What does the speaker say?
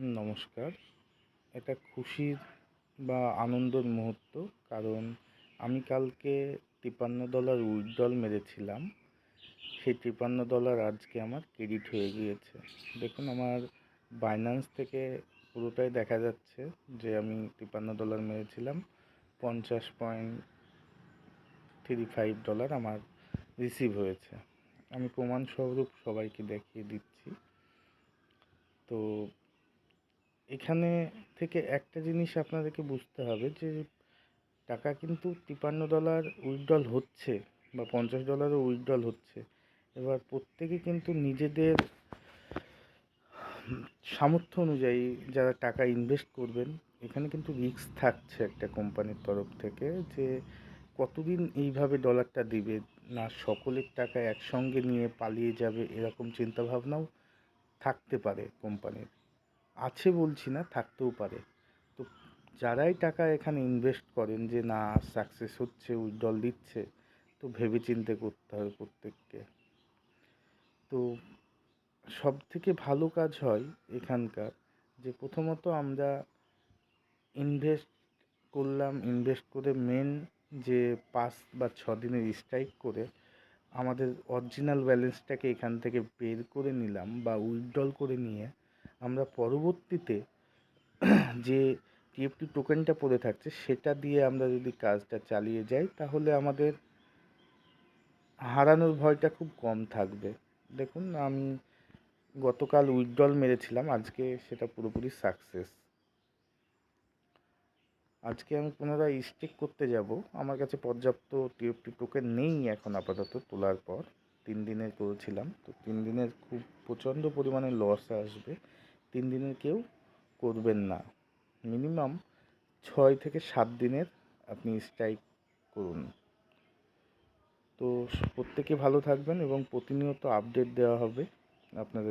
নমস্কার। এটা খুশির বা আনন্দের মুহূর্ত, কারণ আমি কালকে $53 উইথড্রল মেরেছিলাম। সেই $53 আজকে আমার ক্রেডিট হয়ে গিয়েছে। দেখুন, আমার বাইন্যান্স থেকে পুরোটাই দেখা যাচ্ছে যে আমি $53 মেরেছিলাম। $50.35 আমার রিসিভ হয়েছে। আমি প্রমাণস্বরূপ সবাইকে দেখিয়ে দিচ্ছি। তো এখানে থেকে একটা জিনিস আপনাদেরকে বুঝতে হবে যে টাকা কিন্তু $53 উইথড্রল হচ্ছে বা $50 উইথড্রল হচ্ছে। এবার প্রত্যেকে কিন্তু নিজেদের সামর্থ্য অনুযায়ী যারা টাকা ইনভেস্ট করবেন, এখানে কিন্তু রিস্ক থাকছে একটা কোম্পানির তরফ থেকে যে কতদিন এইভাবে ডলারটা দিবে, না সকলের টাকা একসঙ্গে নিয়ে পালিয়ে যাবে, এরকম চিন্তাভাবনাও থাকতে পারে কোম্পানির। আছে বলছি না, থাকতেও পারে। তো যারাই টাকা এখানে ইনভেস্ট করেন যে না সাকসেস হচ্ছে, উইথড্রল দিচ্ছে, তো ভেবেচিন্তে করতে হবে প্রত্যেককে। তো সব থেকে ভালো কাজ হয় এখানকার যে প্রথমত আমরা ইনভেস্ট করলাম, ইনভেস্ট করে মেন যে 5 বা 6 দিনের স্ট্রাইক করে আমাদের অরিজিনাল ব্যালেন্সটাকে এখান থেকে বের করে নিলাম বা উইথড্রল করে নিয়ে আমরা পরবর্তীতে যে টিএফটি টোকেনটা পড়ে থাকছে সেটা দিয়ে আমরা যদি কাজটা চালিয়ে যাই, তাহলে আমাদের হারানোর ভয়টা খুব কম থাকবে। দেখুন, আমি গতকাল উইথড্রল মেরেছিলাম, আজকে সেটা পুরোপুরি সাকসেস। আজকে আমি পুনরায় স্টেক করতে যাব। আমার কাছে পর্যাপ্ত টিএফটি টোকেন নেই এখন আপাতত। তোলার পর 3 দিনের করেছিলাম, তো 3 দিনের খুব প্রচণ্ড পরিমাণে লস আসবে। 3 দিনের কেউ করবেন না, মিনিমাম 6 থেকে 7 দিনের আপনি স্ট্রাইক করুন। তো প্রত্যেকে ভালো থাকবেন এবং প্রতিনিয়ত আপডেট দেওয়া হবে আপনাদের।